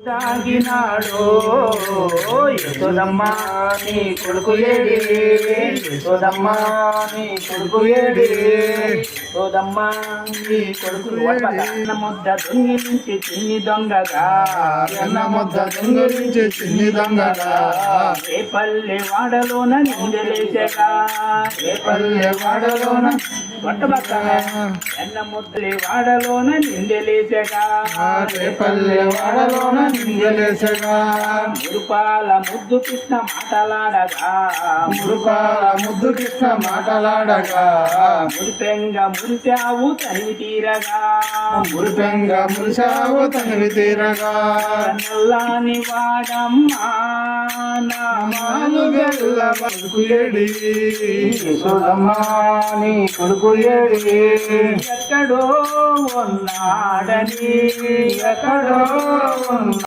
తాగినాడో యశోదమ్మ నీ కొడుకు ఏడి, యశోదమ్మ నీ కొడుకు ఏడి, యశోదమ్మ నీ కొడుకు అన్న ముద్ద దొంగిలించి చిన్ని దొంగగా, అన్న ముద్ద దొంగిలించి చిన్ని దొంగగా, ఏ పల్లె వాడలోన నిందలేసగా, ఏ పల్లె వాడలోన ఎన్న ముద్దలి వాడలోన నిందలేసగా, పల్లె వాడలోన నిందలేసగా, మురుపాల ముద్దు కృష్ణ మాటలాడగా, మురుపాల ముద్దు కృష్ణ మాటలాడగా, మురిపెంగ మురిశావు తనివి తీరగా, మురిపెంగ మురిశావు తనివి తీరగా, నల్లాని వాడమ్మా నామాలు గల్ల కొడుకు ఏడి, యశోదమ్మ నీ కొడుకు ఏడి, ఎక్కడో ఉన్నాడని ఎక్కడో